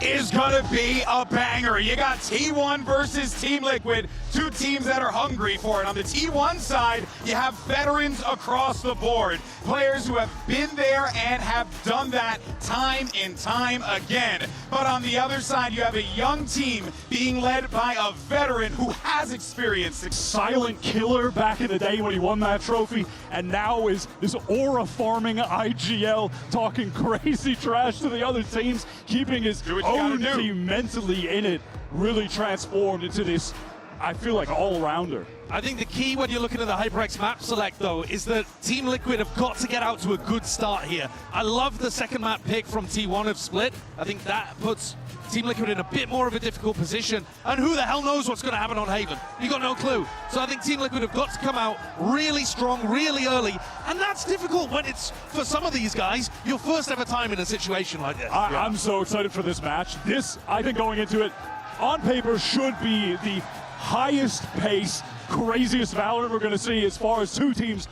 This is gonna be a banger. You got T1 versus Team Liquid, two teams that are hungry for it. On the T1 side, you have veterans across the board, players who have been there and have done that time and time again. But on the other side, you have a young team being led by a veteran who has experience. Silent killer back in the day when he won that trophy, and now is aura farming IGL, talking crazy trash to the other teams, keeping his own team mentally in it, really transformed into this, I feel like, all-rounder. I think the key when you're looking at the HyperX map select, though, is that Team Liquid have got to get out to a good start here. I love the second map pick from T1 of Split. I think that puts Team Liquid in a bit more of a difficult position. And who the hell knows what's going to happen on Haven? You got no clue. So I think Team Liquid have got to come out really strong, really early. And that's difficult when it's, for some of these guys, your first ever time in a situation like this. I'm so excited for this match. This, I think, going into it, on paper, should be the highest pace, craziest Valorant we're going to see, as far as two teams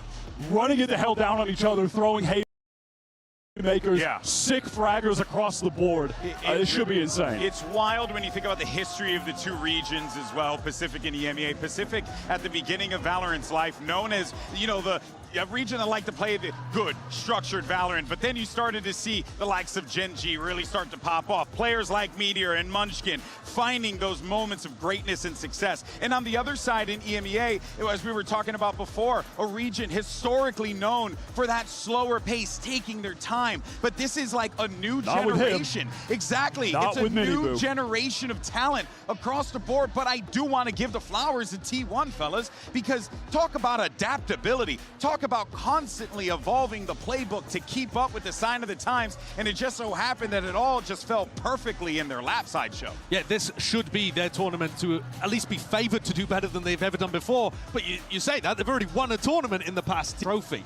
running it the hell down on each other, throwing haymakers, sick fraggers across the board. It should be insane. It's wild when you think about the history of the two regions as well, Pacific and EMEA. Pacific, at the beginning of Valorant's life, known as, you know, a region that liked to play the good, structured Valorant, but then you started to see the likes of Gen G really start to pop off. Players like Meteor and Munchkin finding those moments of greatness and success. And on the other side in EMEA, as we were talking about before, a region historically known for that slower pace, taking their time. But this is like a new generation. Exactly. It's a new generation of talent across the board. But I do want to give the flowers to T1, fellas, because talk about adaptability. Talk about constantly evolving the playbook to keep up with the sign of the times, and it just so happened that it all just fell perfectly in their lap side show. Yeah, this should be their tournament to at least be favored to do better than they've ever done before, but you say that, they've already won a tournament in the past trophy.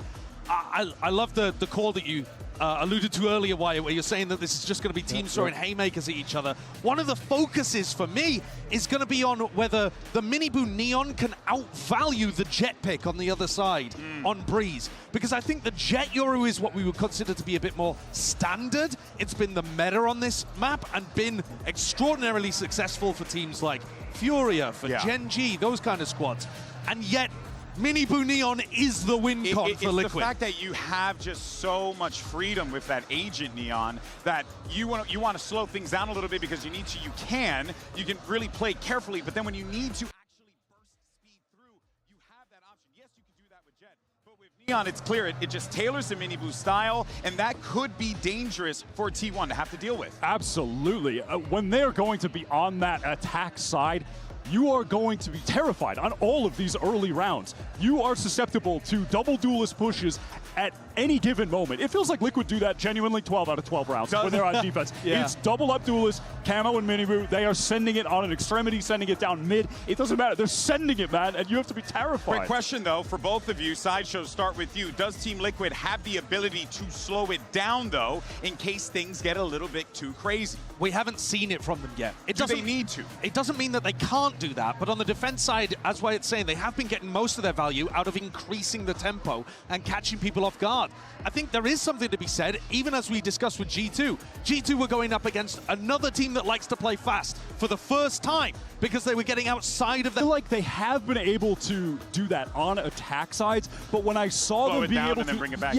I love the call that you alluded to earlier, Wyatt, where you're saying that this is just going to be teams throwing haymakers at each other. One of the focuses for me is going to be on whether the Miniboo Neon can outvalue the Jet pick on the other side on Breeze. Because I think the Jet Yoru is what we would consider to be a bit more standard. It's been the meta on this map and been extraordinarily successful for teams like Furia, for Gen G, those kind of squads. And yet, Miniboo Neon is the win con for Liquid. It's the fact that you have just so much freedom with that agent Neon that you want to slow things down a little bit because you need to. You can really play carefully, but then when you need to actually burst speed through, you have that option. Yes, you can do that with Jet, but with Neon, it's clear it just tailors the Miniboo style, and that could be dangerous for T1 to have to deal with. Absolutely. When they're going to be on that attack side, you are going to be terrified on all of these early rounds. You are susceptible to double duelist pushes at any given moment. It feels like Liquid do that genuinely 12 out of 12 rounds when they're on defense. It's double up duelist, Camo and Miniboo. They are sending it on an extremity, sending it down mid. It doesn't matter. They're sending it, man, and you have to be terrified. Great question, though, for both of you. Sideshow, start with you. Does Team Liquid have the ability to slow it down, though, in case things get a little bit too crazy? We haven't seen it from them yet. Do they need to? It doesn't mean that they can't do that, but on the defense side, as Wyatt's saying, they have been getting most of their value out of increasing the tempo and catching people off guard. I think there is something to be said, even as we discussed with G2. G2 were going up against another team that likes to play fast for the first time because they were getting outside of the... I feel like they have been able to do that on attack sides, but when I saw them being able to... bring it back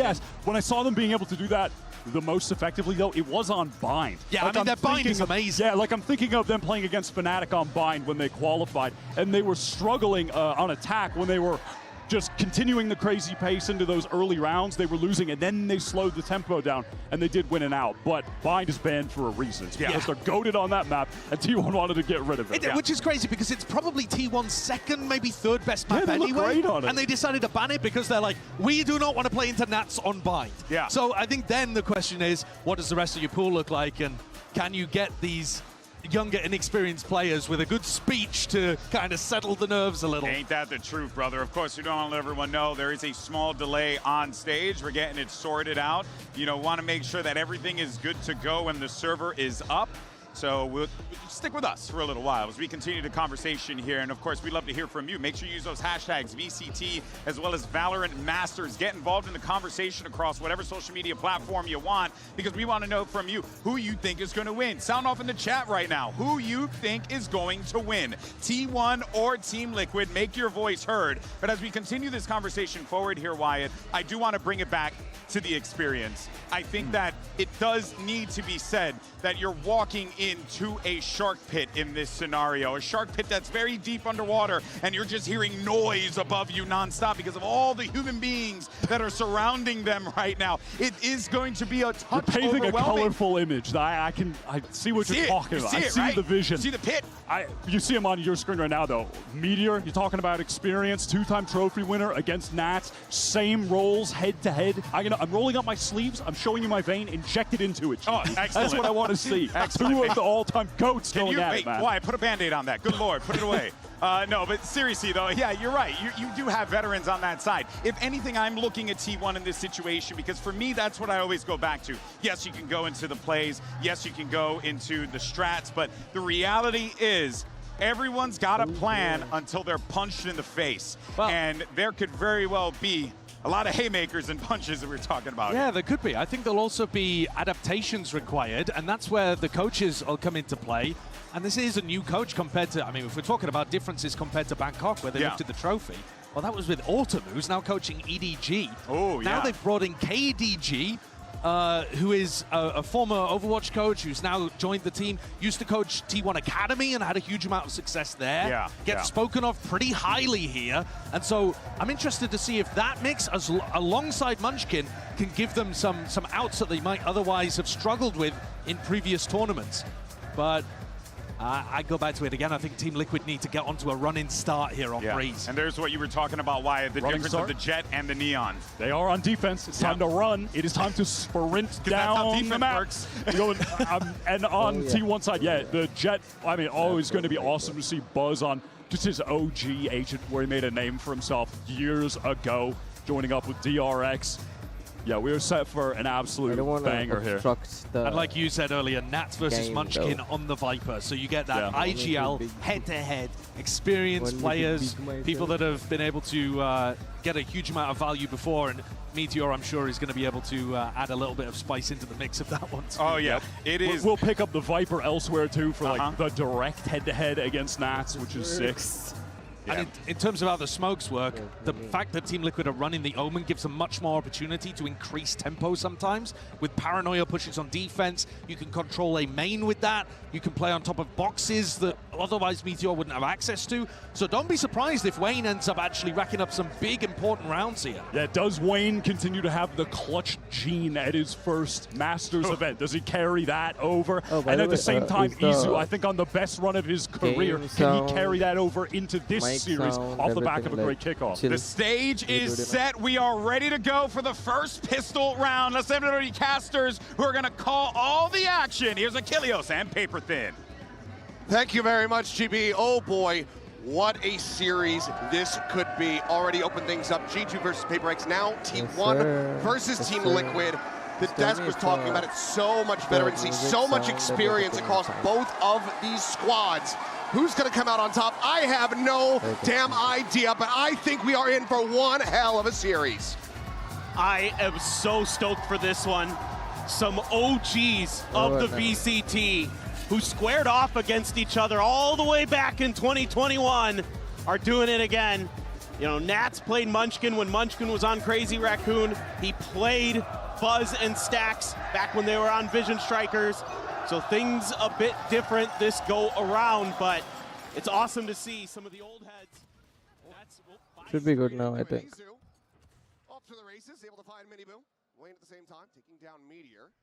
when I saw them being able to do that the most effectively, though, it was on Bind. Yeah, like, I mean, their Bind is amazing. Yeah, like I'm thinking of them playing against Fnatic on Bind when they qualified, and they were struggling on attack when they were just continuing the crazy pace into those early rounds. They were losing, and then they slowed the tempo down, and they did win and out. But Bind is banned for a reason. Because they're goated on that map, and T1 wanted to get rid of it. Which is crazy, because it's probably T1's second, maybe third best map they anyway. Look great on it. And they decided to ban it because they're like, we do not want to play into Nats on Bind. So I think then the question is, what does the rest of your pool look like, and can you get these younger, inexperienced players with a good speech to kind of settle the nerves a little? Ain't that the truth, brother? Of course, we don't want to let everyone know there is a small delay on stage. We're getting it sorted out. You know, want to make sure that everything is good to go when the server is up. So we'll stick with us for a little while as we continue the conversation here. And of course, we'd love to hear from you. Make sure you use those hashtags VCT as well as Valorant Masters. Get involved in the conversation across whatever social media platform you want, because we want to know from you who you think is going to win. Sound off in the chat right now who you think is going to win, T1 or Team Liquid. Make your voice heard. But as we continue this conversation forward here, Wyatt, I do want to bring it back to the experience. I think that it does need to be said that you're walking into a shark pit in this scenario, a shark pit that's very deep underwater, and you're just hearing noise above you nonstop because of all the human beings that are surrounding them right now. It is going to be a touch painting a overwhelming. colorful image. I see what you're talking about. I see right? the vision. See the pit. You see him on your screen right now, though. Meteor, you're talking about experience, 2-time trophy winner against Nats, same roles head to head. I'm rolling up my sleeves. I'm showing you my vein. Inject it into it. Oh, excellent. That's what I want to see. Two of the all-time GOATs going at it, man. Why? Put a Band-Aid on that. Good Lord, put it away. No, but seriously, though, yeah, you're right. You do have veterans on that side. If anything, I'm looking at T1 in this situation because for me, that's what I always go back to. Yes, you can go into the plays. Yes, you can go into the strats. But the reality is everyone's got a plan until they're punched in the face. Well, and there could very well be a lot of haymakers and punches that we're talking about. Yeah, there could be. I think there'll also be adaptations required, and that's where the coaches will come into play. And this is a new coach compared to, I mean, if we're talking about differences compared to Bangkok, where they lifted the trophy, well, that was with Autumn, who's now coaching EDG. Oh, yeah. Now they've brought in KDG, who is a former Overwatch coach who's now joined the team, used to coach T1 Academy and had a huge amount of success there. Yeah, Gets spoken of pretty highly here. And so I'm interested to see if that mix, alongside Munchkin, can give them some outs that they might otherwise have struggled with in previous tournaments. But I go back to it again. I think Team Liquid need to get onto a running start here on Breeze. And there's what you were talking about, Wyatt, the Running difference start? of the Jet and the Neon. They are on defense. It's time to run. It is time to sprint down the map. Works. And on T1 side, the Jet, I mean, always going to be awesome to see Buzz on just his OG agent where he made a name for himself years ago, joining up with DRX. Yeah, we are set for an absolute banger here. And like you said earlier, Nats versus Munchkin on the Viper. So you get that IGL head-to-head experienced players, people that have been able to get a huge amount of value before. And Meteor, I'm sure, is going to be able to add a little bit of spice into the mix of that one too. Oh, yeah. It is. We'll pick up the Viper elsewhere, too, for like the direct head-to-head against Nats, which is sick. And in terms of how the smokes work, the fact that Team Liquid are running the Omen gives them much more opportunity to increase tempo sometimes. With Paranoia pushes on defense, you can control a main with that. You can play on top of boxes that otherwise Meteor wouldn't have access to. So don't be surprised if Wayne ends up actually racking up some big, important rounds here. Yeah, does Wayne continue to have the clutch gene at his first Masters event? Does he carry that over? And at the same time, Izu, I think on the best run of his career, can he carry that over into this series off the back of a great kickoff? The stage is set. We are ready to go for the first pistol round. Let's have the casters who are going to call all the action. Here's Achilles and Paper Thin. Thank you very much, GB. Oh boy, what a series this could be. Already opened things up. G2 versus Paper X. Now T1 versus Team Liquid. The desk was talking about it. So much veterancy, so much experience across both of these squads. Who's going to come out on top? I have no damn idea, but I think we are in for one hell of a series. I am so stoked for this one. Some OGs of the VCT who squared off against each other all the way back in 2021 are doing it again. You know, Nats played Munchkin when Munchkin was on Crazy Raccoon. He played Buzz and Stacks back when they were on Vision Strikers. So things a bit different this go around, but it's awesome to see some of the old heads. Should be good now, I think. Off to the races, able to find Miniboo. Wayne at the same time, taking down Meteor.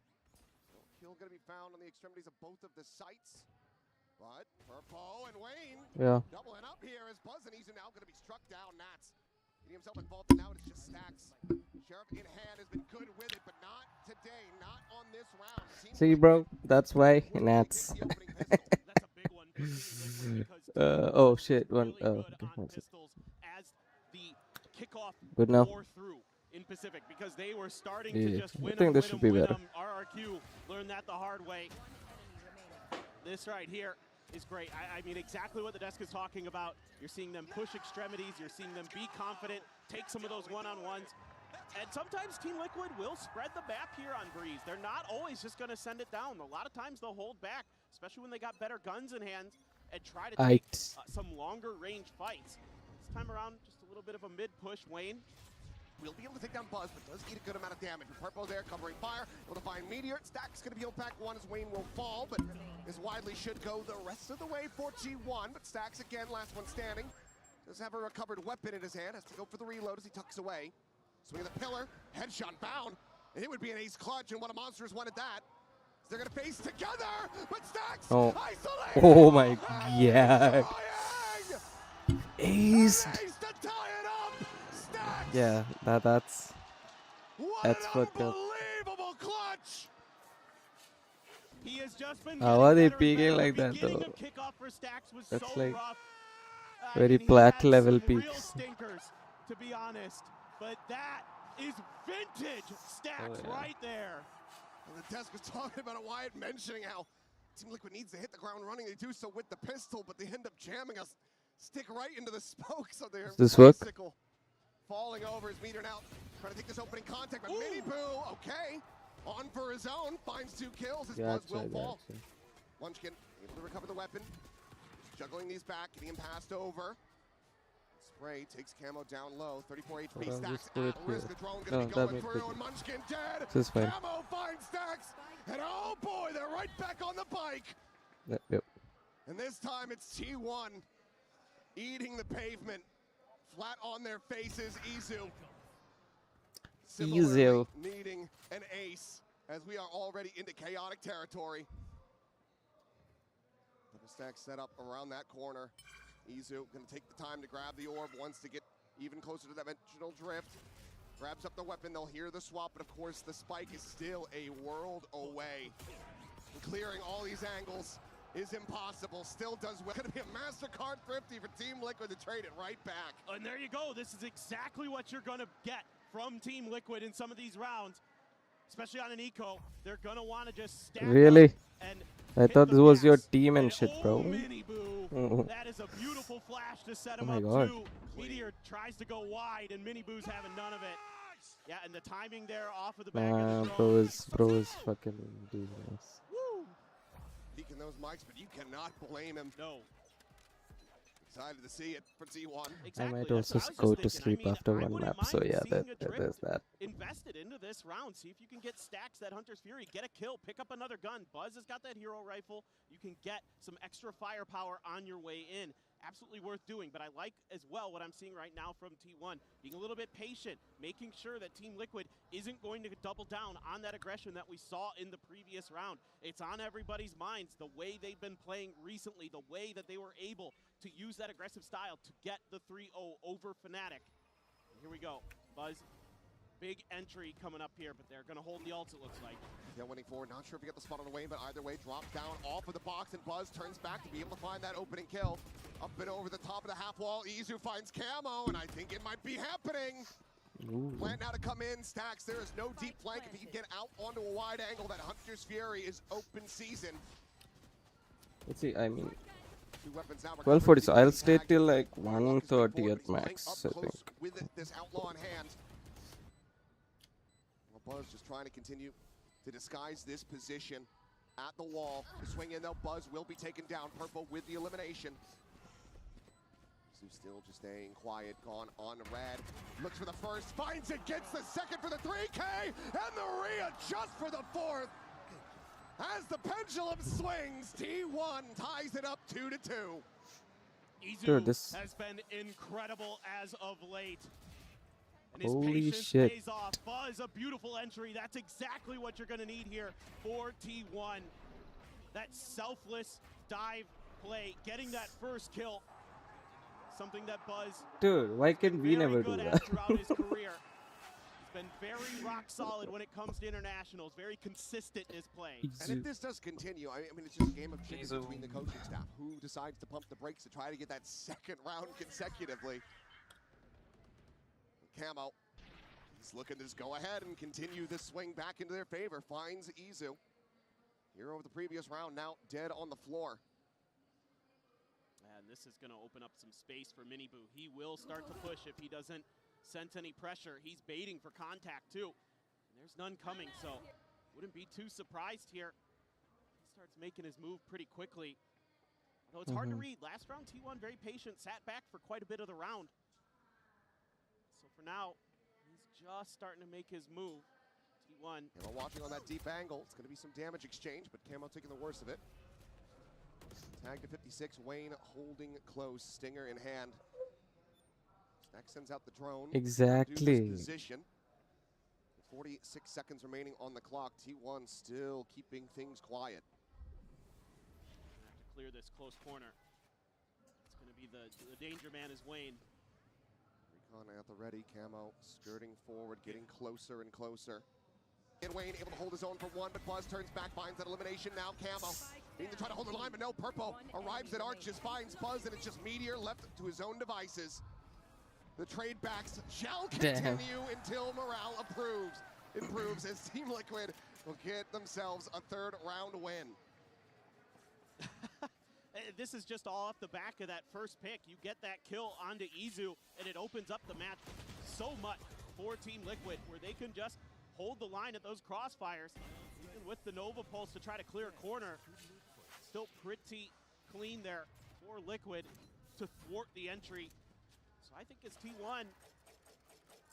Kill going to be found on the extremities of both of the sites. But Purpo and Wayne doubling up here as Buzz and Izu now going to be struck down. Nats getting himself involved, and now it's just Stacks. Sheriff in hand has been good with it, but not today, not on this round. See, bro, that's why Nats. Oh shit! Good now. In Pacific because they were starting to just win. I think this should be better. RRQ learned that the hard way. This right here is great. I mean, exactly what the desk is talking about. You're seeing them push extremities. You're seeing them be confident, take some of those one-on-ones. And sometimes Team Liquid will spread the map here on Breeze. They're not always just going to send it down. A lot of times they'll hold back, especially when they got better guns in hand, and try to take some longer range fights. This time around, just a little bit of a mid-push. Wayne will be able to take down Buzz, but does eat a good amount of damage. With Purple there covering fire, able to find Meteor. Stack's going to be able to pack one as Wayne will fall, but as widely should go the rest of the way for T1. But Stacks again, last one standing. Does have a recovered weapon in his hand, has to go for the reload as he tucks away. Swing of the pillar, headshot bound, and it would be an ace clutch, and what a Monsters wanted that. They're gonna face together, but Stacks isolated. Oh my god. Ace. To tie it up. Stacks. Yeah, that's fucked up. Unbelievable clutch. He has just been How are they better and peeking better. like that Beginning though? of kickoff for Stacks was That's so like rough. very And he plat had level some real peaks. stinkers, to be honest. But that is vintage Stacks right there. And the desk was talking about it, Wyatt mentioning how Team Liquid needs to hit the ground running. They do so with the pistol, but they end up jamming us. Stick right into the spokes of their bicycle. Falling over his Meteor now. Trying to take this opening contact, but Mini Boo, okay. On for his own, finds 2 kills. His Buzz will fall. Munchkin able to recover the weapon. Juggling these back, getting him passed over. Spray takes Camo down low. 34 HP. Stacks at risk. The drone gonna be going through, and Munchkin dead. Camo finds Stacks, and oh boy, they're right back on the bike. Yep. And this time it's T1 eating the pavement, flat on their faces. Izu similarly needing an ace, as we are already into chaotic territory. Double stack set up around that corner. Izu gonna take the time to grab the orb, wants to get even closer to that dimensional drift. Grabs up the weapon, they'll hear the swap, but of course the spike is still a world away. And clearing all these angles is impossible. Still does well. Gonna be a MasterCard thrifty for Team Liquid to trade it right back. And there you go. This is exactly what you're gonna get from Team Liquid in some of these rounds, especially on an eco. They're gonna want to just stack up and I thought this was your team and shit, bro. Mini Boo. That is a beautiful flash to set him up too. Meteor tries to go wide, and Mini Boo's having none of it. Yeah, and the timing there off of the back of the bro is fucking genius. Woo! Peeking those mics, but you cannot blame him. No. Excited to see it for T1. I might also go to sleep after one map, so yeah, there's that. Invested into this round. See if you can get Stacks, that Hunter's Fury, get a kill, pick up another gun. Buzz has got that hero rifle. You can get some extra firepower on your way in. Absolutely worth doing, but I like as well what I'm seeing right now from T1. Being a little bit patient, making sure that Team Liquid isn't going to double down on that aggression that we saw in the previous round. It's on everybody's minds, the way they've been playing recently, the way that they were able to use that aggressive style to get the 3-0 over Fnatic. And here we go, Buzz. Big entry coming up here, but they're going to hold the ult, it looks like. Yeah, winning forward. Not sure if he got the spot on the way, but either way, drops down off of the box, and Buzz turns back to be able to find that opening kill. Up and over the top of the half wall, Izu finds Camo, and I think it might be happening. Plant now to come in, Stacks. There is no deep flank. If he can get out onto a wide angle, that Hunter's Fury is open season. Let's see, I mean, 2 weapons now. 12:40, so I'll stay till like 1:30 at max, I think. With this outlaw in hand. Buzz just trying to continue to disguise this position at the wall. The swing in though, Buzz will be taken down. Purple with the elimination. So still just staying quiet, gone on red. Looks for the first, finds it, gets the second for the 3K, and the readjust for the 4th. As the pendulum swings, T1 ties it up 2-2. Izu has been incredible as of late. And his Holy patience shit. pays off. Buzz, a beautiful entry. That's exactly what you're going to need here for T1. That selfless dive play, getting that first kill. Something that Buzz Why can we never do that? throughout his career. He's been very rock solid when it comes to internationals, very consistent in his play. And if this does continue, I mean, it's just a game of chicken between the coaching staff. Who decides to pump the brakes to try to get that second round consecutively? Camo, he's looking to just go ahead and continue the swing back into their favor. Finds Izu. Hero of the previous round now dead on the floor. And this is going to open up some space for Miniboo. He will start to push if he doesn't sense any pressure. He's baiting for contact too. And there's none coming, so wouldn't be too surprised here. He starts making his move pretty quickly. Though it's hard to read. Last round, T1 very patient, sat back for quite a bit of the round. So for now, he's just starting to make his move. T1. Camo watching on that deep angle. It's going to be some damage exchange, but Camo taking the worst of it. Tag to 56, Wayne holding close, Stinger in hand. Stack sends out the drone. Exactly. Position. 46 seconds remaining on the clock. T1 still keeping things quiet. Have to clear this close corner. It's going to be the danger man is Wayne. Recon at the ready. Camo skirting forward, getting closer and closer. And Wayne able to hold his own for one, but Buzz turns back, finds that elimination. Now Camo needing to try to hold the line, but no. Purple arrives at Arches, finds Buzz, and it's just Meteor left to his own devices. The trade backs shall continue until morale improves as Team Liquid will get themselves a third round win. This is just all off the back of that first pick. You get that kill onto Izu, and it opens up the match so much for Team Liquid, where they can just hold the line at those crossfires, even with the Nova Pulse to try to clear a corner. Still pretty clean there for Liquid to thwart the entry. So I think as T1,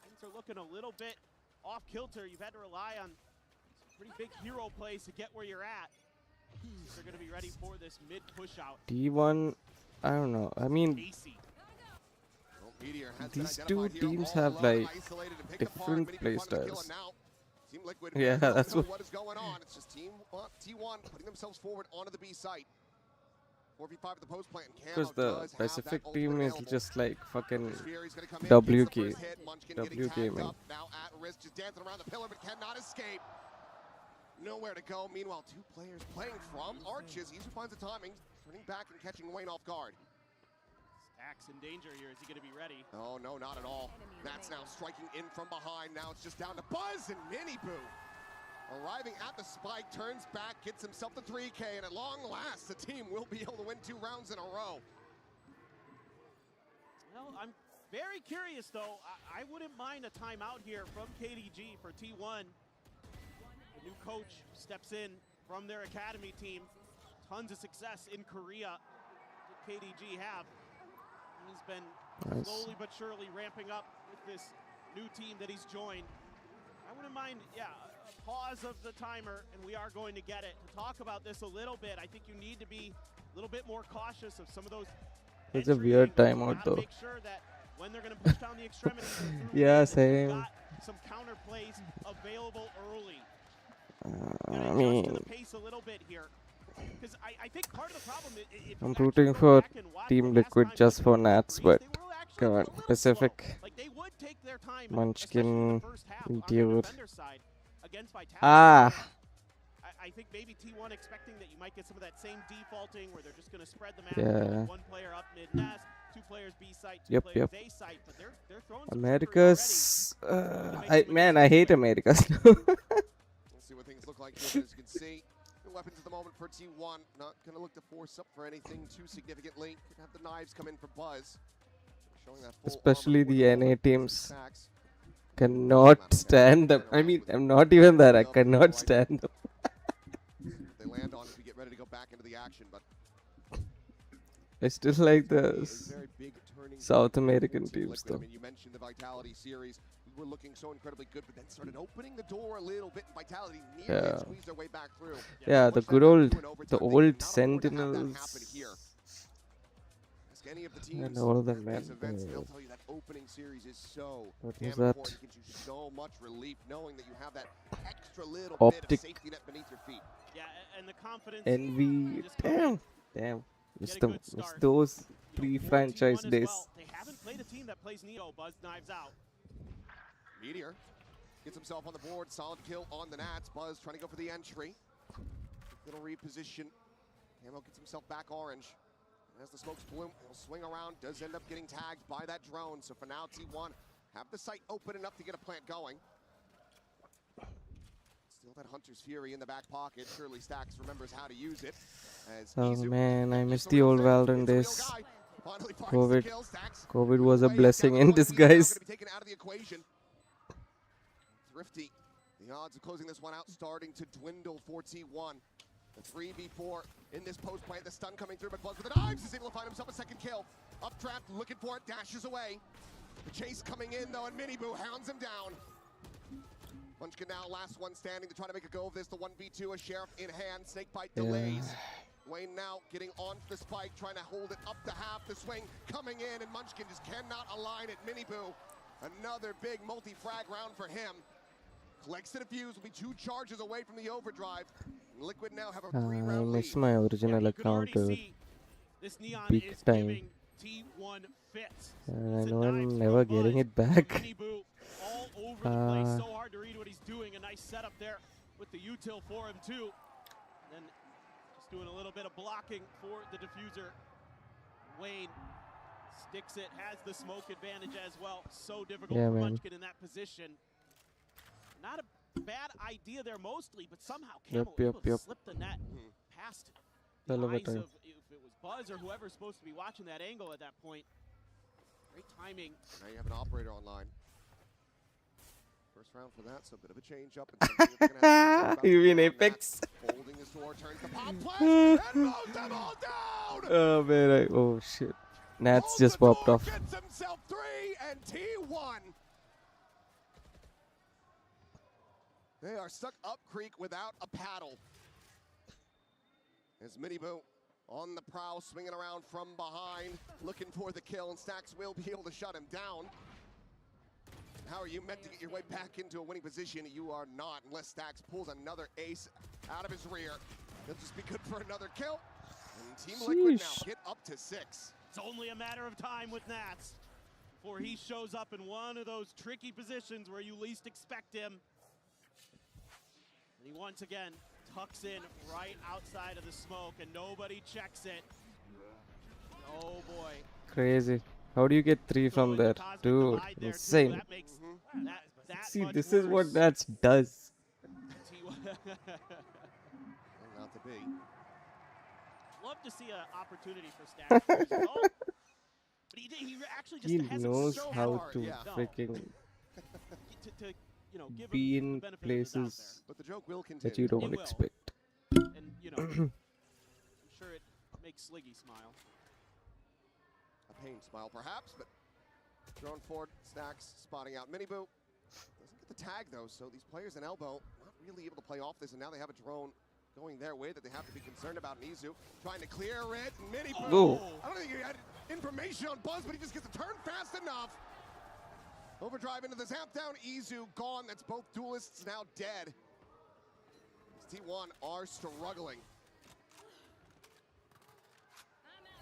things are looking a little bit off kilter. You've had to rely on some pretty big hero plays to get where you're at. They're going to be ready for this mid push out. T1, I don't know. I mean, these two teams have like different playstyles. Team Liquid, yeah, that's what is going on. It's just T1 putting themselves forward onto the B site. 4v5 at the post plant. Because the Pacific team is just like fucking WK. WK, man. Now at risk, just dancing around the pillar, but cannot escape. Nowhere to go. Meanwhile, two players playing from Arches. Izu finds the timing, turning back and catching Wayne off guard. Stack's in danger here. Is he going to be ready? Oh, no, not at all. Matt's now striking in from behind. Now it's just down to Buzz and Miniboo. Arriving at the spike, turns back, gets himself the 3K, and at long last, the team will be able to win 2 rounds in a row. Well, I'm very curious, though. I wouldn't mind a timeout here from KDG for T1. The new coach steps in from their academy team. Tons of success in Korea did KDG have. He's been slowly but surely ramping up with this new team that he's joined. I wouldn't mind, a pause of the timer, and we are going to get it. To talk about this a little bit, I think you need to be a little bit more cautious of some of those. It's a weird timeout though. Make sure that when they're going to push down the extremities, yeah, same. got some counter plays available early. I mean, to the pace a little bit here. Because I think part of the problem is I'm rooting for Team Liquid just for Nats, but come on, Pacific, like they would take their time, Munchkin, dude. Ah. I think maybe T1 expecting that you might get some of that same defaulting where they're just going to spread the map. Yeah. One player up mid nest, 2 players B site, 2 Yep, players yep. A site, but they're throwing America's. I hate America's. We'll see what things look like here. As you can see, the weapons at the moment for T1. Not going to look to force up for anything too significantly. Could have the knives come in for Buzz. Showing that full Especially armor the NA teams. attacks. Cannot stand them. I mean, I'm not even that. I cannot stand them. They land on as we get ready to go back into the action, but I still like the very big turning South point American for Team teams Liquid. though. I mean, you mentioned the Vitality series. We were looking so incredibly good, but then started opening the door a little bit. Vitality nearly squeezed their way back through. Yeah, the good old, Sentinels. Any of the teams and all the men. Events, they'll tell you that opening series is so What damn was that? important. It gives you so much relief knowing that you have that extra little bit Optic. of safety net beneath your feet. Yeah, and the confidence. Envy. just come in, Damn. get a Miss good start. those You know, pre-franchise 4T1 as days. well. They haven't played a team that plays Neo. Buzz knives out. Meteor gets himself on the board. Solid kill on the Nats. Buzz trying to go for the entry. Little reposition. Camo gets himself back orange. And as the smokes bloom, he'll swing around. Does end up getting tagged by that drone. So for now, T1 have the site open enough to get a plant going. Still that Hunter's Fury in the back pocket. Surely Stacks remembers how to use it. As Oh Izu man, I gets miss the the real old thing. Valorant It's a real days. guy. Finally finds the COVID. kill. Stacks COVID was a away. blessing Down in to 1v now, disguise. gonna be taken out of the equation. Thrifty. The odds of closing this one out starting to dwindle for T1. The 3v4 in this post plant. The stun coming through, but Buzz with the knives is able to find himself a second kill. Updraft looking for it, dashes away. The chase coming in though, and Miniboo hounds him down. Munchkin now last one standing to try to make a go of this. The 1v2, a sheriff in hand. Snakebite delays. Wayne now getting onto the spike, trying to hold it up to half. The swing coming in, and Munchkin just cannot align it. Miniboo, another big multi-frag round for him. Collects the defuse, will be 2 charges away from the overdrive. Liquid now have a 3-round I lead. miss my original You could account. already see this neon peak is time. giving T1 fits. And I It's a know I'm knives never from getting Buzz, it back. from Miniboo, all over the place. So hard to read what he's doing. A nice setup there with the util for him too. Then just doing a little bit of blocking for the diffuser. Wayne sticks it, has the smoke advantage as well. So difficult Yeah, for man. Munchkin in that position. Not a bad idea there mostly, but somehow Camel able to slip the net past the Hell of a eyes time. of, if it was Buzz or whoever's supposed to be watching that angle at that point. Great timing. Now you have an operator online. First round for that, so a bit of a change up. And something that they're gonna have to concern about You mean beyond that. Apex? Holding his door, turns the pop flash, and mows them all down! Oh man, oh shit. Nats Holds just the popped door, off. Gets himself 3 and T1. They are stuck up creek without a paddle. As Miniboo on the prowl, swinging around from behind, looking for the kill, and Stacks will be able to shut him down. How are you meant to get your way back into a winning position? You are not, unless Stacks pulls another ace out of his rear. He'll just be good for another kill. And Team Liquid now Sheesh. get up to 6. It's only a matter of time with Nats before he shows up in one of those tricky positions where you least expect him. And he once again tucks in right outside of the smoke, and nobody checks it. Oh boy. Crazy. How do you get 3 from Throwing the there? cosmic Dude, divide there, too. insane. That makes that See, much this is what worse. Nats does. Not to be. Love to see an opportunity for Stacks to result. But he actually just He has knows it so how hard. to yeah. freaking to you know, give be him in the benefit of the doubt places But the joke will continue. that you don't will. expect. there. And you know, I'm sure it makes Sliggy smile. A pain smile, perhaps, but thrown forward, Stacks spotting out Miniboo. Doesn't get the tag, though, so these players in elbow not really able to play off this, and now they have a drone going their way that they have to be concerned about. Nizu trying to clear it, and Miniboo. Ooh. I don't think he had information on Buzz, but he just gets the turn fast enough. Overdrive into the zap down, Izu gone. That's both duelists now dead. T1 are struggling.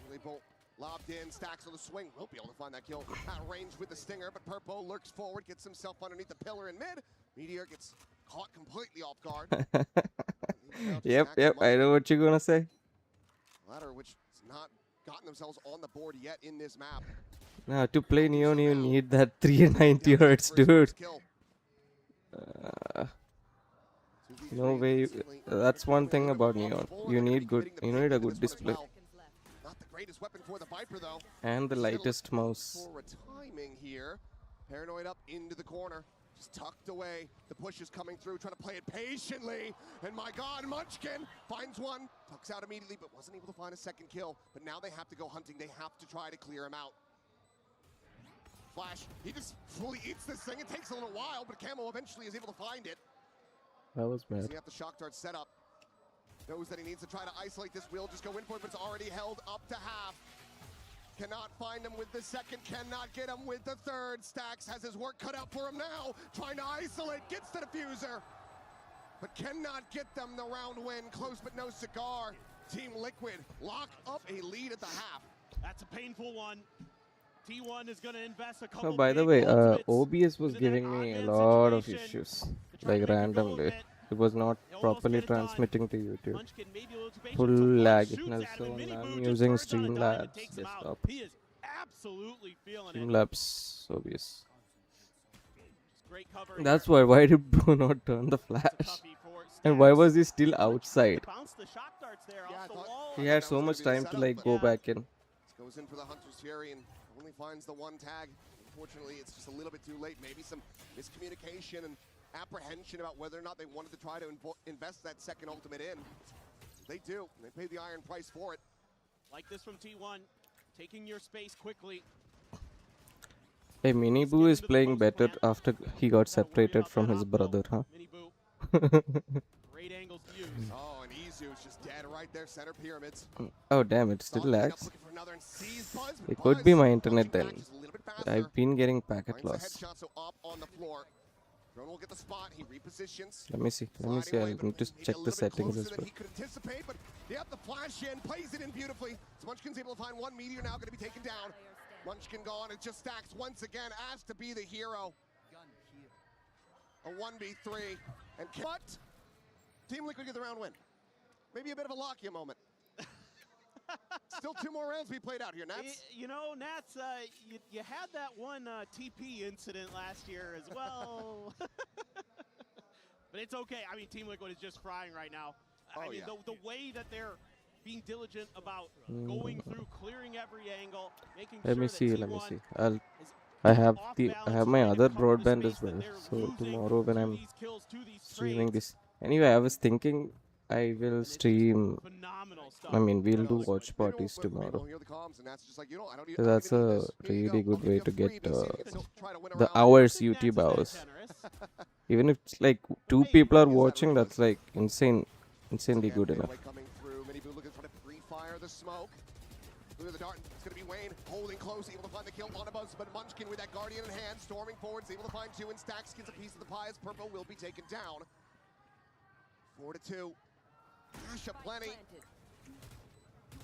They both lobbed in, Stacks on the swing. Won't be able to find that kill at range with the stinger, but Purpo lurks forward, gets himself underneath the pillar in mid. Meteor gets caught completely off guard. Yep, I know what you're gonna say. Latter, which has not gotten themselves on the board yet in this map. Now, to play Neon, you need that 390 hertz, dude. No way. That's one thing about Neon. You need a good display. Not the greatest weapon for the Viper, though. And the lightest mouse. For a timing here. Paranoid up into the corner. Just tucked away. The push is coming through, trying to play it patiently. And my God, Munchkin finds one. Tucks out immediately, but wasn't able to find a second kill. But now they have to go hunting. They have to try to clear him out. Flash, he just fully eats this thing. It takes a little while, but Camo eventually is able to find it. That was So bad. you have the shock dart set up. Knows that he needs to try to isolate this. Will just go in for it, but it's already held up to half. Cannot find him with the second, cannot get him with the third. Stacks has his work cut out for him now. Trying to isolate, gets the diffuser. But cannot get them the round win. Close but no cigar. Team Liquid lock up a lead at the half. That's a painful one. T1 is going to invest a couple. Oh, by the way, OBS was giving me a lot of issues, like randomly. It was not properly transmitting to YouTube. Full lag. So I'm using Streamlabs desktop. He is absolutely feeling it. Streamlabs OBS. Great coverage. That's why. Why did Bro not turn the It's a flash? toughie for And why was he still outside? Bounce the shock darts there Yeah, I off the thought- wall. He that had was so gonna much be the time to setup, like but- go back in. Goes in for the Hunter's Fury and only finds the one tag. Unfortunately, it's just a little bit too late. Maybe some miscommunication and apprehension about whether or not they wanted to try to invest that second ultimate in. They do. They paid the iron price for it. Like this from T1, taking your space quickly. Hey, Mini Boo is playing better after he got separated from his brother, huh? Mini Boo. Great angles to use. Oh, and Izu's just dead right there, center pyramids. Oh damn, it still Stalking up, lags. looking for another and sees Buzz, but It could be Buzz my internet punching back then. just a little bit faster. I've been getting packet Finds the loss. headshot, so up on the floor. Drone will get the spot. He repositions. Let me see. Let me see. Sliding away, I but need to maybe check a the little bit settings closer as than well. He could anticipate, but yep, the flash in plays it in beautifully. So Munchkin's able to find one meteor now, going to be taken down. Munchkin gone. It just stacks once again, asked to be the hero. A 1v3, and but Team Liquid get the round win. Maybe a bit of a Lakia moment. Still 2 more rounds to be played out here, Nats. You know, Nats, you had that one TP incident last year as well. But it's okay. I mean, Team Liquid is just frying right now. I mean, yeah. the way that they're being diligent about going through, clearing every angle, making Let sure me that see. T1 Let me see. is I have off the balance, I have my trying to other cover the broadband space as that well. they're So losing tomorrow when through I'm these kills, to these streaming trades. this. Anyway, I was thinking I will And it's just stream. phenomenal stuff. I mean, we'll from do Liquid. watch parties Maybe we'll tomorrow. hear the comms, and Nats just like, you know, I don't So that's even need a this. Here you really go. I'll good give way you to a freebie, get so you can still try to win a the round. hours I think YouTube Nats is hours. that generous. Even if it's like 2 people are watching, that's like insanely good enough. Coming through. Mini Boo looking for the free fire, the smoke. Look at the dart. It's going to be Wayne holding close, able to find the kill on a buzz, but Munchkin with that Guardian in hand, storming forwards, able to find 2 and stacks, gets a piece of the pie as Purple will be taken down. 4-2. Cash up plenty.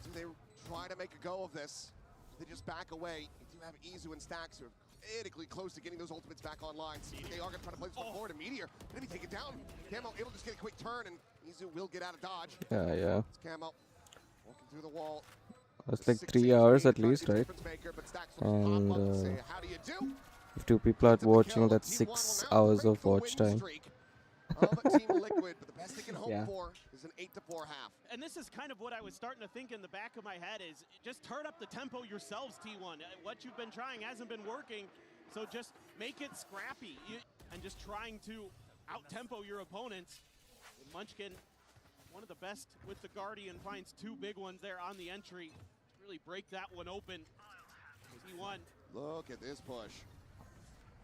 Do they try to make a go of this? They just back away. You do have Izu and Stacks who are critically close to getting those ultimates back online. See, they are going to try to play this one forward. And Meteor going to be taken down. Camo able to just get a quick turn, and Izu will get out of dodge. Yeah. It's Camo walking through the wall. That's like 6 3 HP, hours at trying to least, be the right? difference maker, but Stacks will just pop up and say, how do you do? If 2 people are Gets up the watching, kill. that's Team 6 1 will now hours break of the watch win time. streak of Team Liquid, but the best they can hope Yeah. for is an 8-4 half. And this is kind of what I was starting to think in the back of my head is just turn up the tempo yourselves, T1. What you've been trying hasn't been working, so just make it scrappy and just trying to out-tempo your opponents. Munchkin, one of the best with the Guardian, finds 2 big ones there on the entry to really break that one open. T1. Look at this push.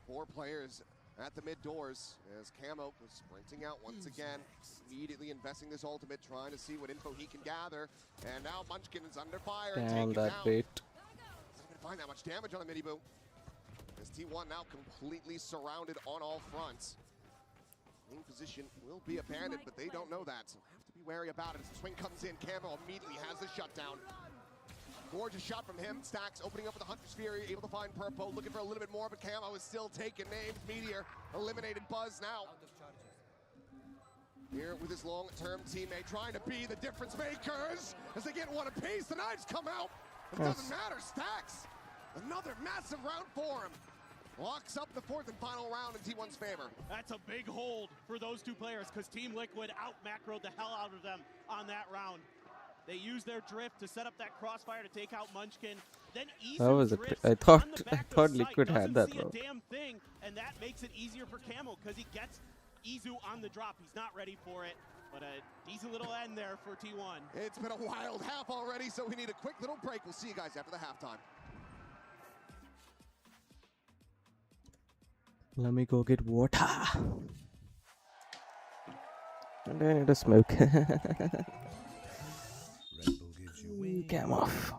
4 players at the mid doors as Camo goes sprinting out once again, immediately investing this ultimate, trying to see what info he can gather. And now Munchkin is under fire and Damn, taken that down. bait. Not going to find that much damage on the Mini Boo. As T1 now completely surrounded on all fronts. Main position will be abandoned, but they don't know that, so have to be wary about it. As the swing comes in, Camo immediately has the shutdown. Gorgeous shot from him. Stacks opening up with the Hunter's Fury, able to find Purple, looking for a little bit more, but Camo is still taking names. Meteor eliminated Buzz now. Here with his long-term teammate, trying to be the difference makers as they get one apiece. The knives come out. It doesn't matter. Stacks, another massive round for him. Locks up the 4th and final round in T1's favor. That's a big hold for those 2 players because Team Liquid out-macroed the hell out of them on that round. They used their drift to set up that crossfire to take out Munchkin. Then That Izu was a drifts I thought on the back of sight, Liquid had that doesn't see route. a damn thing, and that makes it easier for Camo because he gets Izu on the drop. He's not ready for it, but a decent little end there for T1. It's been a wild half already, so we need a quick little break. We'll see you guys after the halftime. Let me go get water. And I need a smoke. Cam off.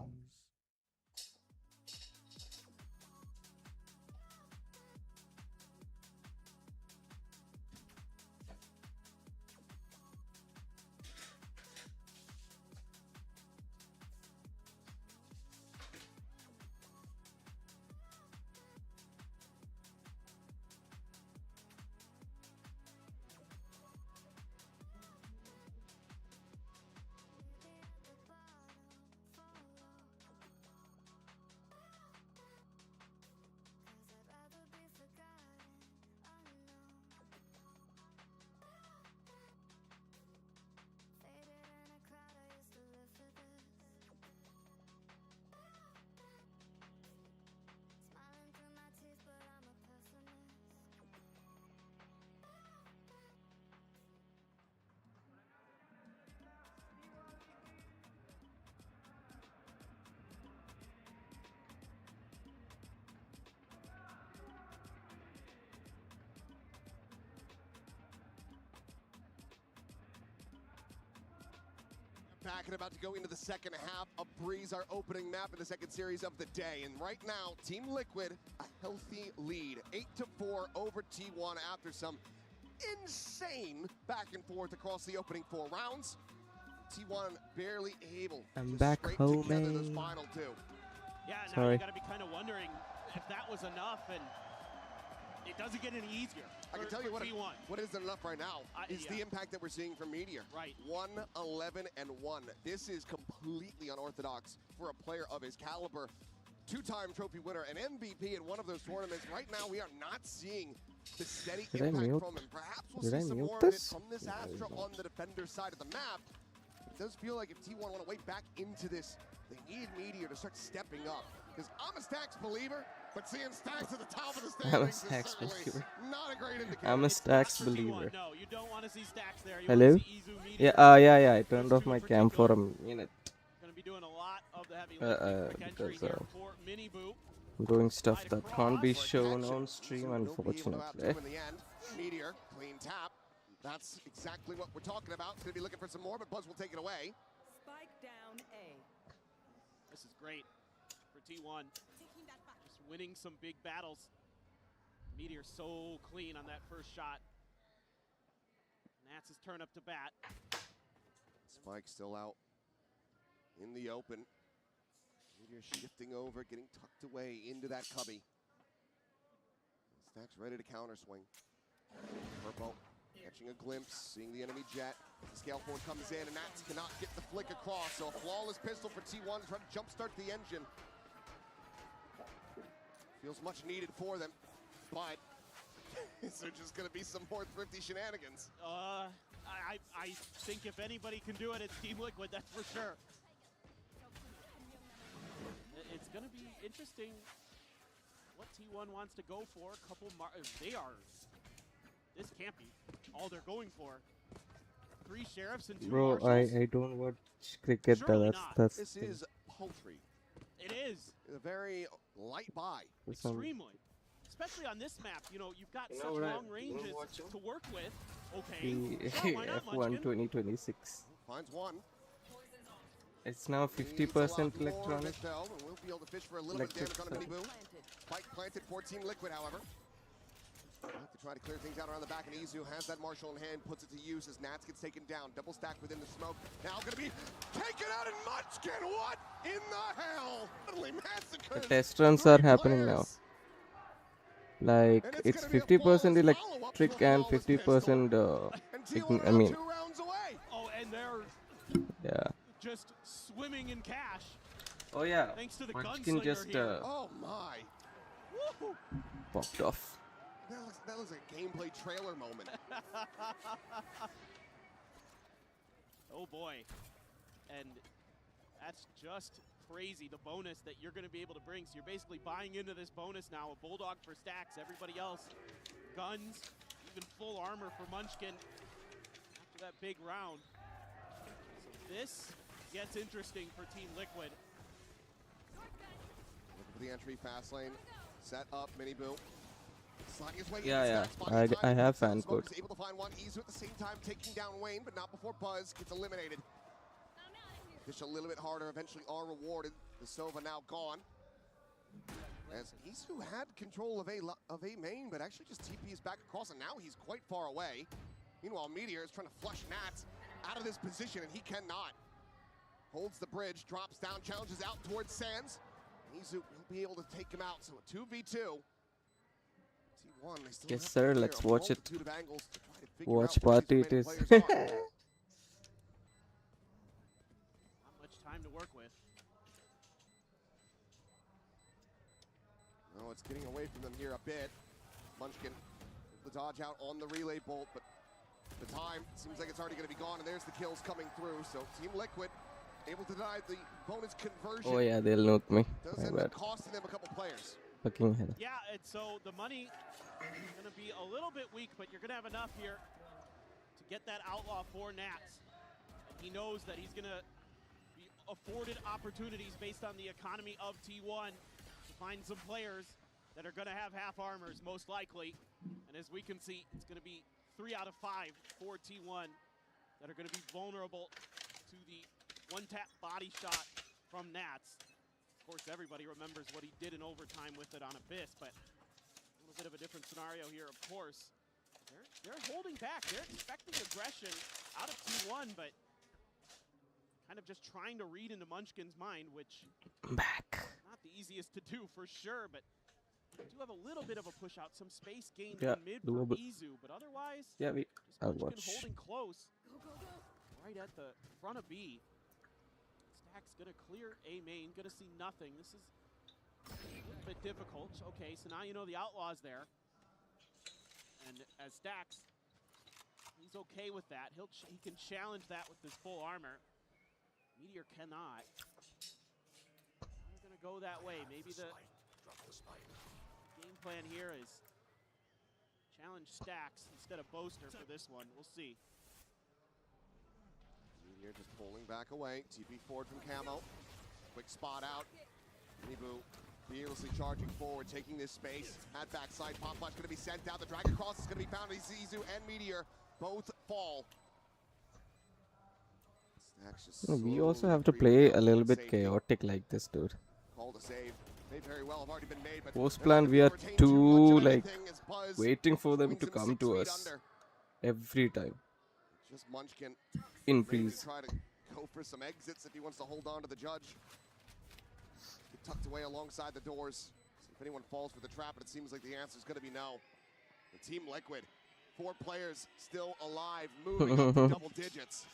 back and about to go into the second half of Breeze, our opening map in the second series of the day. And right now, Team Liquid, a healthy lead. 8-4 over T1 after some insane back and forth across the opening 4 rounds. T1 barely able I'm to back scrape home, together this man. final 2. Yeah, now Sorry. you got to be kind of wondering if that was enough, and it doesn't get any easier. I can tell you what isn't enough right now is the impact that we're seeing from Meteor. Right. 1-11-1. This is completely unorthodox for a player of his caliber. 2-time trophy winner, an MVP in one of those tournaments. Right now, we are not seeing the steady Did I impact mute? from him. Perhaps we'll Did I see some mute more of it this? from this No, Astra no. on the defender side of the map. It does feel like if T1 want to wait back into this, they need Meteor to start stepping up. Because I'm a Stacks believer, but seeing Stacks at the top of the standings is Stacks certainly believer. not a great indicator. I'm a It's Stacks not for T1. believer. No, you don't want to see Stacks there. You Hello? want to see Izu, Meteor. Yeah, I turned Those off two my in cam for a particular. minute. Going to be doing a lot of the heavy lifting. Quick entry because, here for Mini Boo. I'm doing stuff that can't be For a shown connection. on stream, Izu will be able to unfortunately. out-to-him in the end. Meteor, clean tap. That's exactly what we're talking about. Going to be looking for some more, but Buzz will take it away. Spike down A. This is great for T1. Just winning some big battles. Meteor so clean on that first shot. Nats' turn up to bat. Spike still out in the open. Meteor shifting over, getting tucked away into that cubby. Stacks ready to counter swing. Purple catching a glimpse, seeing the enemy jet. The scale forward comes in, and Nats cannot get the flick across. So a flawless pistol for T1 to try to jumpstart the engine. Feels much needed for them, but is there just going to be some more thrifty shenanigans? I think if anybody can do it, it's Team Liquid, that's for sure. It's going to be interesting what T1 wants to go for. A couple this can't be all they're going for. 3 sheriffs and 2 Bro, marshals. I don't watch cricket. Surely That's not. that's This the thing. is poultry. It is. A very light buy. Some- Extremely. Especially on this map, you know, you've got You know such what I- long ranges you know what, to work with. Okay, the sure, why not, F1 Munchkin? 2026. Finds one. It's now Needs a 50% lot more of electronic. it, though, and we'll be able to fish for a little bit of damage on a mini Electric boo. Spike planted for Team Liquid, however. Have to try to clear things out around the back, and Izu has that Marshall in hand, puts it to use as Nats gets taken down. Double stack within the smoke. Now going to be taken out in Munchkin. What in the hell? Totally massacred. The test runs are 3 happening now. players. Like And it's gonna be a 50% flawless follow-up electric to a and flawless 50% pistol. And T1 I now mean, 2 rounds away. Oh, and they're yeah. just swimming in cash. Oh yeah. Thanks to the Munchkin gunslinger just here. Oh my. Woo! popped off. That was a gameplay trailer moment. Oh boy. And that's just crazy, the bonus that you're going to be able to bring. So you're basically buying into this bonus now. A Bulldog for Stacks, everybody else. Guns, even full armor for Munchkin after that big round. So this gets interesting for Team Liquid. Looking for the entry, fast lane. Set up, mini boo. Sliding his way Yeah, in, yeah. Stacks finding I time. have Seven fan Smokers code. able to find one. Izu at the same time taking down Wayne, but not before Buzz gets eliminated. Fish a little bit harder, eventually are rewarded. The Sova now gone. As Izu had control of A main, but actually just TP's back across, and now he's quite far away. Meanwhile, Meteor is trying to flush Nats out of this position, and he cannot. Holds the bridge, drops down, challenges out towards Sands. Izu will be able to take him out, so a 2v2. T1, they still Yes, have to sir, clear let's a watch it. multitude of angles to try to figure Watch out where party these it is. remaining players are. Not much time to work with. No, it's getting away from them here a bit. Munchkin, the dodge out on the relay bolt, but the time seems like it's already going to be gone, and there's the kills coming through. So Team Liquid able to deny the bonus conversion. Oh yeah, they'll nuke me. Does My end bad. up costing them a couple players. Fucking hell. Yeah, and so the money is going to be a little bit weak, but you're going to have enough here to get that outlaw for Nats. And he knows that he's going to be afforded opportunities based on the economy of T1 to find some players that are going to have half armors, most likely. And as we can see, it's going to be 3 out of 5 for T1 that are going to be vulnerable to the One-tap body shot from Nats. Of course, everybody remembers what he did in overtime with it on Abyss, but a little bit of a different scenario here, of course. They're holding back. They're expecting aggression out of T1, but kind of just trying to read into Munchkin's mind, which not the easiest to do for sure, but they do have a little bit of a push out, some space gained in mid for doable. Izu, but otherwise, Yeah, just I'll Munchkin watch. holding close right at the front of B. Stack's gonna clear A main, gonna see nothing. This is a little bit difficult. Okay, so now you know the Outlaw's there. And as Stacks, he's okay with that. He can challenge that with his full armor. Meteor cannot. Now they're gonna go that way. Maybe the game plan here is challenge Stacks instead of Boaster for this one. We'll see. Meteor just pulling back away. TP forward from Camo. Quick spot out. Nibu fearlessly charging forward, taking this space. At backside, Pop Flash going to be sent down. The Dragon Cross is going to be found. Izu and Meteor both fall. Stacks just We also slowly have to creeping play out a little towards bit safety. chaotic like this, dude. Call to save. May very well have already been made, but Post they're plan, not we gonna are retain too much of like anything as Buzz waiting for them swings to him come 6 to feet us under. every time. Just Munchkin In maybe freeze. try to go for some exits if he wants to hold on to the judge. Get tucked away alongside the doors. See if anyone falls for the trap, but it seems like the answer is going to be no. The Team Liquid, 4 players still alive, moving up to double digits.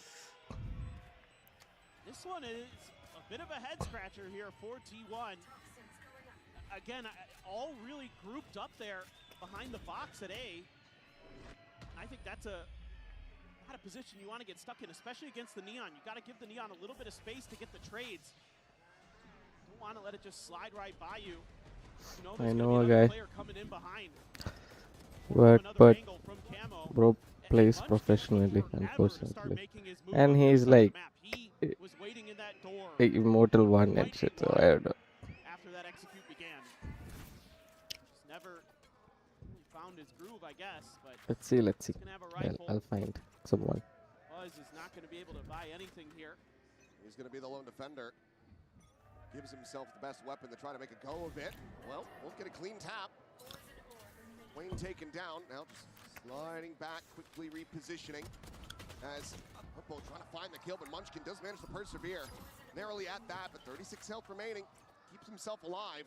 This one is a bit of a head scratcher here for T1. Again, all really grouped up there behind the box at A. I think that's not a position you want to get stuck in, especially against the Neon. You got to give the Neon a little bit of space to get the trades. Don't want to let it just slide right by you. You know, there's I gonna know be a another guy. player coming in behind. But Angle from Camo. bro And plays Munchkin professionally, forever to start unfortunately. making his move And on the he's other side of like the map. He was waiting in that door a immortal one quite and shit, a so while I don't know. after that execute began. Just never really found his groove, I guess, but Let's see. he's gonna have a rifle. I'll find someone. Buzz is not gonna be able to buy anything here. He's going to be the lone defender. Gives himself the best weapon to try to make a go of it. Well, won't get a clean tap. Wayne taken down. Now just sliding back, quickly repositioning. As Purple trying to find the kill, but Munchkin does manage to persevere. Narrowly at that, but 36 health remaining. Keeps himself alive.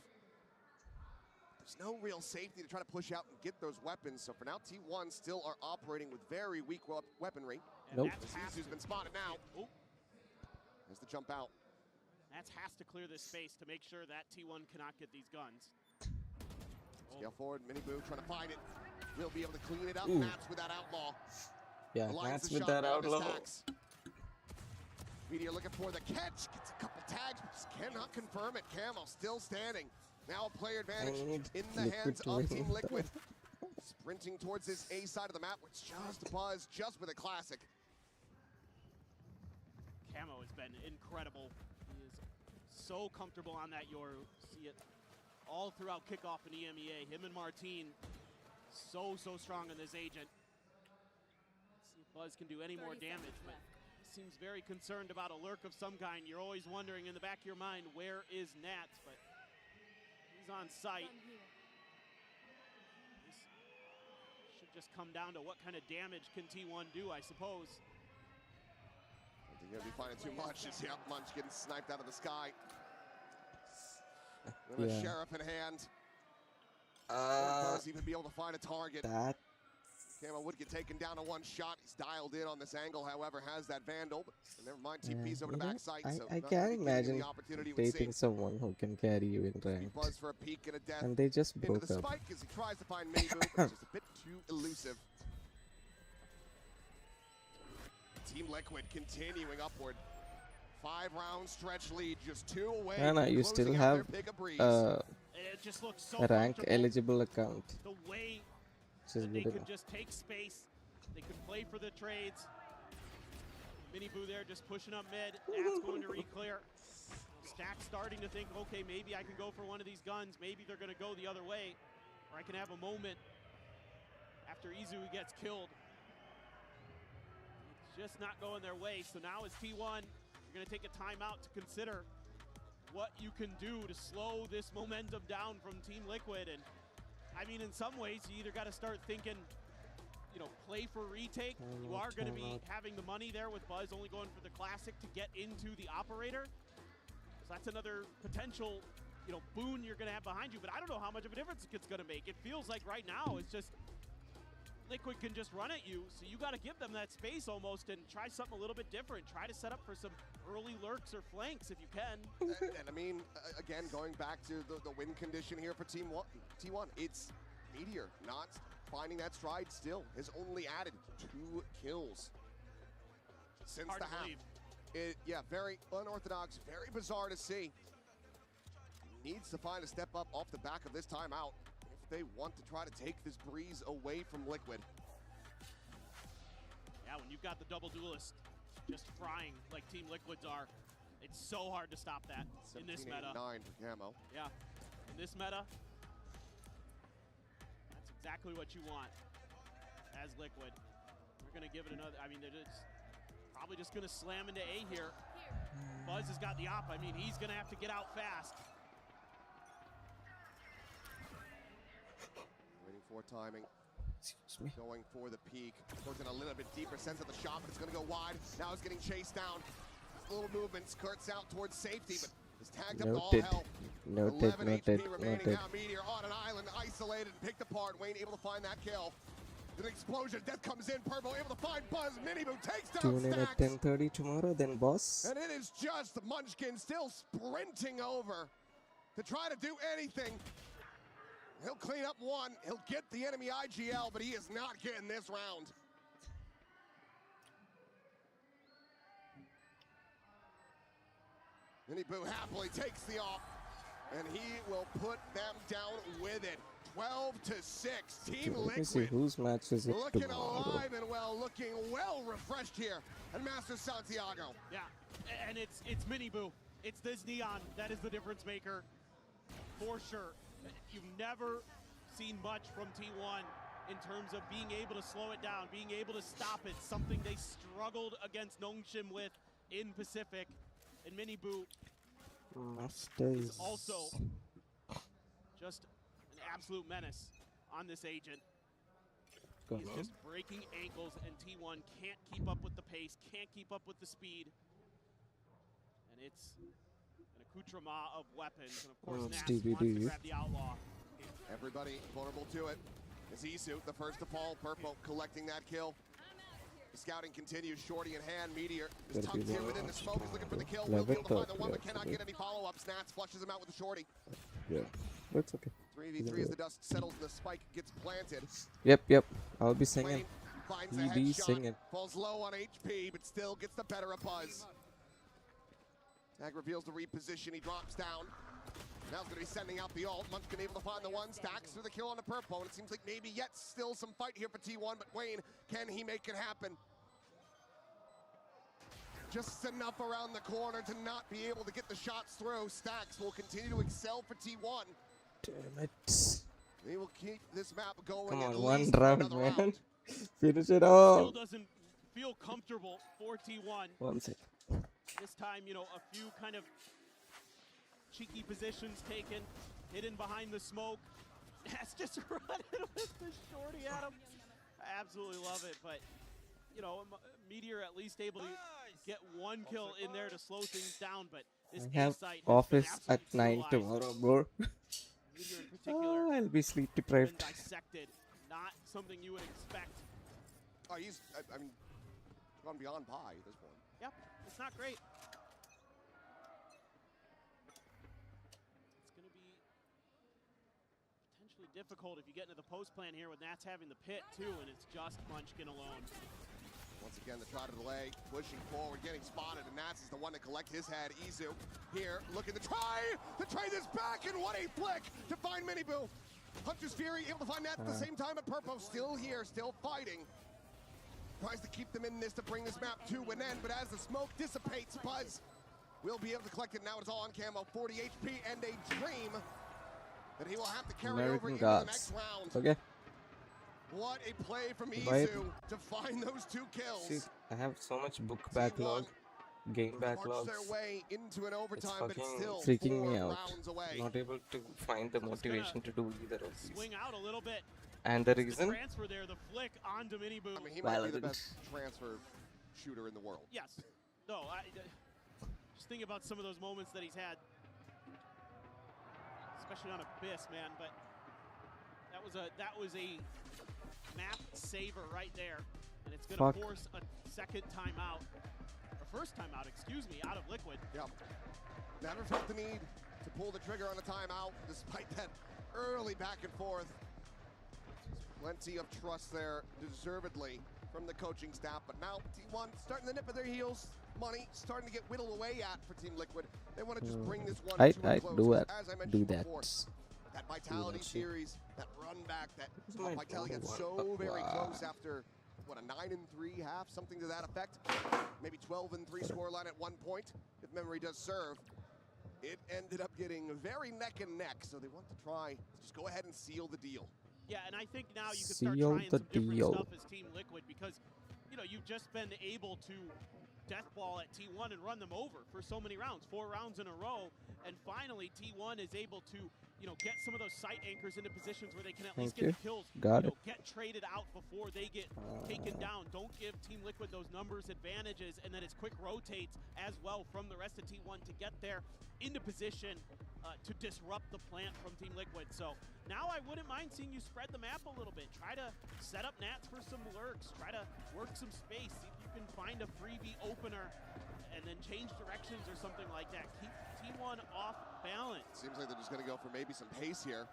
There's no real safety to try to push out and get those weapons. So for now, T1 still are operating with very weak weaponry. And Nope. Nats has Izu's to- been spotted now. Oh, Has to jump out. Nats has to clear this space to make sure that T1 cannot get these guns. Scale forward, Mini Boo trying to find it. Will be able to clean it up. Ooh. Nats with that outlaw. Yeah, Aligns that's the with shot that around his outlaw. tags. Meteor looking for the catch. Gets a couple tags, but just cannot confirm it. Camo still standing. Now a player advantage need in the Liquid hands to of win. Team Liquid. Sprinting towards this A side of the map, which just Buzz, just with a classic. Camo has been incredible. He is so comfortable on that Yoru. See it all throughout kickoff in EMEA. Him and Martine, so strong in this agent. See if Buzz can do any more damage, but he seems very concerned about a lurk of some kind. You're always wondering in the back of your mind, where is Nats? But he's on site. This should just come down to what kind of damage can T1 do, I suppose. I think you're gonna be finding too much. As Munch getting sniped out of the sky. With a Yeah. sheriff in hand. Buzz even be able to find a target. That Camo would get taken down to one shot. He's dialed in on this angle, however, has that Vandal. But never mind, TP's over the backside. So I not can't really getting imagine the opportunity it would seem. dating someone who can carry you in ranked. Buzz for a peek and a death And they just into broke the up. spike as he tries to find Mini Boo, but it's just a bit too elusive. Team Liquid continuing upward. 5-round stretch lead, just 2 away. No, you from still closing out have their pick a breeze. It just looks so a rank comfortable. eligible account, The way which is that they good could enough. just take space. They could play for the trades. Mini Boo there just pushing up mid. That's going to re-clear. Stack starting to think, okay, maybe I can go for one of these guns. Maybe they're going to go the other way. Or I can have a moment after Izu gets killed. It's just not going their way. So now it's T1 You're going to take a timeout to consider what you can do to slow this momentum down from Team Liquid. And I mean, in some ways, you either got to start thinking, you know, play for retake. You are going to be having the money there with Buzz only going for the Classic to get into the Operator. So that's another potential, you know, boon you're going to have behind you. But I don't know how much of a difference it's going to make. It feels like right now it's just Liquid can just run at you. So you got to give them that space almost and try something a little bit different. Try to set up for some early lurks or flanks if you can. And I mean, again, going back to the win condition here for T1, it's Meteor not finding that stride still. Has only added 2 kills since Hard the to half. believe. Yeah, very unorthodox, very bizarre to see. Needs to find a step up off the back of this timeout if they want to try to take this breeze away from Liquid. Yeah, when you've got the double duelist just frying like Team Liquids are, it's so hard to stop that in this meta. 9 for Camo. Yeah, in this meta, that's exactly what you want as Liquid. They're gonna give it another, I mean, they're just probably just gonna slam into A here. Buzz has got the op, I mean, he's gonna have to get out fast. Waiting for timing. Excuse me. Going for the peak. Goes in a little bit deeper sense of the shot, but it's going to go wide. Now he's getting chased down. Little movements. Kurt's out towards safety, but is tagged up to all hell. 11 HP remaining now. Meteor on an island, isolated, picked apart. Wayne able to find that kill. An explosion. Death comes in. Purple able to find Buzz. Miniboo takes down Tune in at Stacks. 10:30 tomorrow, then boss. And it is just Munchkin still sprinting over to try to do anything. He'll clean up one. He'll get the enemy IGL, but he is not getting this round. Miniboo happily takes the off, and he will put them down with it. 12-6. Team Let me see Liquid whose match is it looking tomorrow. alive and well, looking well refreshed here. And Master Santiago. Yeah, and it's Miniboo. It's this Neon that is the difference maker, for sure. You've never seen much from T1 in terms of being able to slow it down, being able to stop it, something they struggled against Nongshim with in Pacific. And Miniboo is also just an absolute menace on this agent. He's just breaking ankles, and T1 can't keep up with the pace, can't keep up with the speed. And it's an accoutrement of weapons, and of course Nats wants to grab the outlaw. Everybody vulnerable to it. Is Isu the first to fall? Purple collecting that kill. The scouting continues, Shorty in hand. Meteor is tucked in within the smoke. He's looking for the kill. Will be able to find the one, but cannot get any follow-ups. Nats flushes him out with the Shorty. Yeah, that's okay. 3v3 as the dust settles and the spike gets planted. Yep. I'll be singing. Wayne finds a He be headshot. singing. Falls low on HP, but still gets the better of Buzz. Tag reveals the reposition. He drops down. Now he's going to be sending out the ult. Munchkin able to find the one. Stacks for the kill on the purple. And it seems like maybe yet still some fight here for T1, but Wayne, can he make it happen? Just enough around the corner to not be able to get the shots through. Stacks will continue to excel for T1. Damn it. They will keep this map going. Come at on, one least round, another man. round. Finish it Still off. doesn't feel comfortable for T1. 1 second. This time, you know, a few kind of cheeky positions taken, hidden behind the smoke. That's just running with the Shorty at him. I absolutely love it, but, you know, Meteor at least able to get one kill in there to slow things down, but this I have A-site has been office at absolutely 9 brutalized. tomorrow, bro. Meteor in particular Oh, I'll be sleep been deprived. dissected. Not something you would expect. Oh, he's, I mean, gone beyond pie at this point. Yep, it's not great. It's going to be potentially difficult if you get into the post plan here with Nats having the pit too, and it's just Munchkin alone. Once again, the try to delay, pushing forward, getting spotted, and Nats is the one to collect his head. Izu here, looking to try this back, and what a flick to find Miniboo. Hunter's Fury able to find Nats at the same time, but Purpo still here, still fighting. Tries to keep them in this to bring this map to an end, but as the smoke dissipates, Buzz will be able to collect it. Now it's all on Camo, 40 HP, and a dream that he will have to carry over into the next round. Okay. What a play from Right. Izu to find those 2 kills. See, I have so much book backlog. game March backlogs. their way into an It's overtime, but fucking still freaking 4 me out. rounds away. Not able to find the motivation to do either of these. Swing out a little bit. And the The reason? transfer there, the flick onto Mini Boo. I mean, he might be the Valorant. best transfer shooter in the world. Yes. No, just think about some of those moments that he's had, especially on Abyss, man. But that was a map saver right there, and it's going to force a second timeout, or first timeout, excuse me, out of Liquid. Yep. Never felt the need to pull the trigger on a timeout, despite that early back and forth. Plenty of trust there, deservedly, from the coaching staff. But now T1 starting to nip at their heels. Money starting to get whittled away at for Team Liquid. They want to just bring this one to a close. do it. As I mentioned Do before, that. that Vitality series, that run back, that my Vitality got number so one. very Wow. close after, what, a 9-3 half, something to that effect. Maybe 12-3 scoreline at one point, if memory does serve. It ended up getting very neck and neck, so they want to try to just go ahead and seal the deal. Yeah, and I think now you can start Seal trying the some different deal. stuff as Team Liquid, because you've just been able to deathball at T1 and run them over for so many rounds, 4 rounds in a row, and finally T1 is able to get some of those site anchors into positions where they can at least get the kills. Got it. Get traded out before they get taken down. Don't give Team Liquid those numbers advantages, and then it's quick rotates as well from the rest of T1 to get there into position to disrupt the plant from Team Liquid. So now I wouldn't mind seeing you spread the map a little bit. Try to set up nats for some lurks. Try to work some space. See if you can find a freebie opener and then change directions or something like that. Keep T1 off balance. Seems like they're just going to go for maybe some pace here.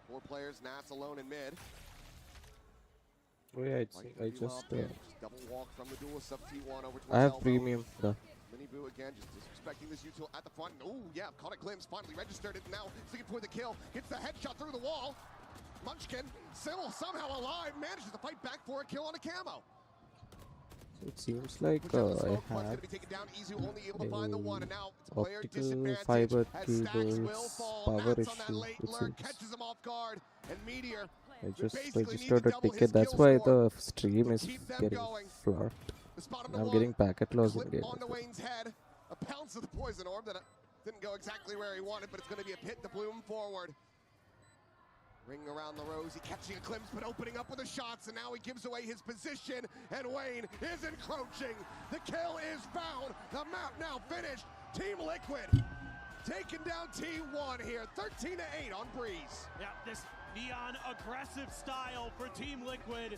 4 players, Nats alone in mid. Oh yeah, I Just just double walk from the duelist of T1 over towards I have Elbow. premium. Mini Boo again, just disrespecting this util at the front. Oh yeah, caught a glimpse, finally registered it now. Looking for the kill, gets the headshot through the wall. Munchkin, still somehow alive, manages to fight back for a kill on a camo. It seems like Puts out the I smoke, one's have gonna be taken down easy, only able to find the one, and now it's player optical disadvantage fiber as stacks will cables fall. power Nats on that issue. late It lurk, seems. catches him off guard, and Meteor I just basically need to registered a double his ticket. That's kill why score the stream to is keep them getting going. flubbed. the spot on the I'm wall. getting packet loss in Clip game. onto Wayne's head. A pounce of the poison orb that didn't go exactly where he wanted, but it's going to be a pit to bloom forward. Ring around the rosy, catching a glimpse, but opening up with the shots, and now he gives away his position, and Wayne is encroaching. The kill is found. The map now finished. Team Liquid taking down T1 here, 13-8 on Breeze. Yeah, this neon aggressive style for Team Liquid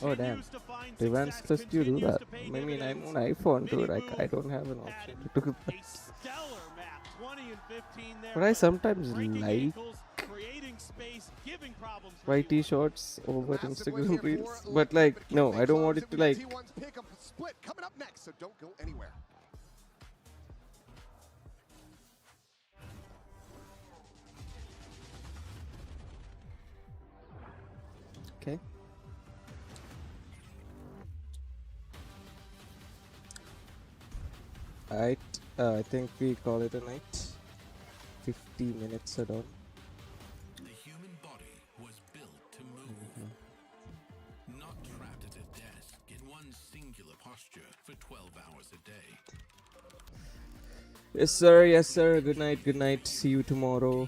Oh damn. continues to find Revenge success, just you do continues that. to pay I mean, I'm dividends. on iPhone, dude. Mini Boo I don't have an had option to do a that. stellar map, 20 and 15 there. But I sometimes breaking like ankles, creating space, giving problems for YT T1. shots over Massive win Instagram here reels. for But Liquid, like, can no, they I don't close want it it to with like. T1's pick up split coming up next, so don't go anywhere. Okay. Alright, I think we call it a night. 50 minutes are done. The human body was built to move, not trapped at a desk in one singular posture for 12 hours a day. Yes, sir. Yes, sir. Good night. Good night. See you tomorrow.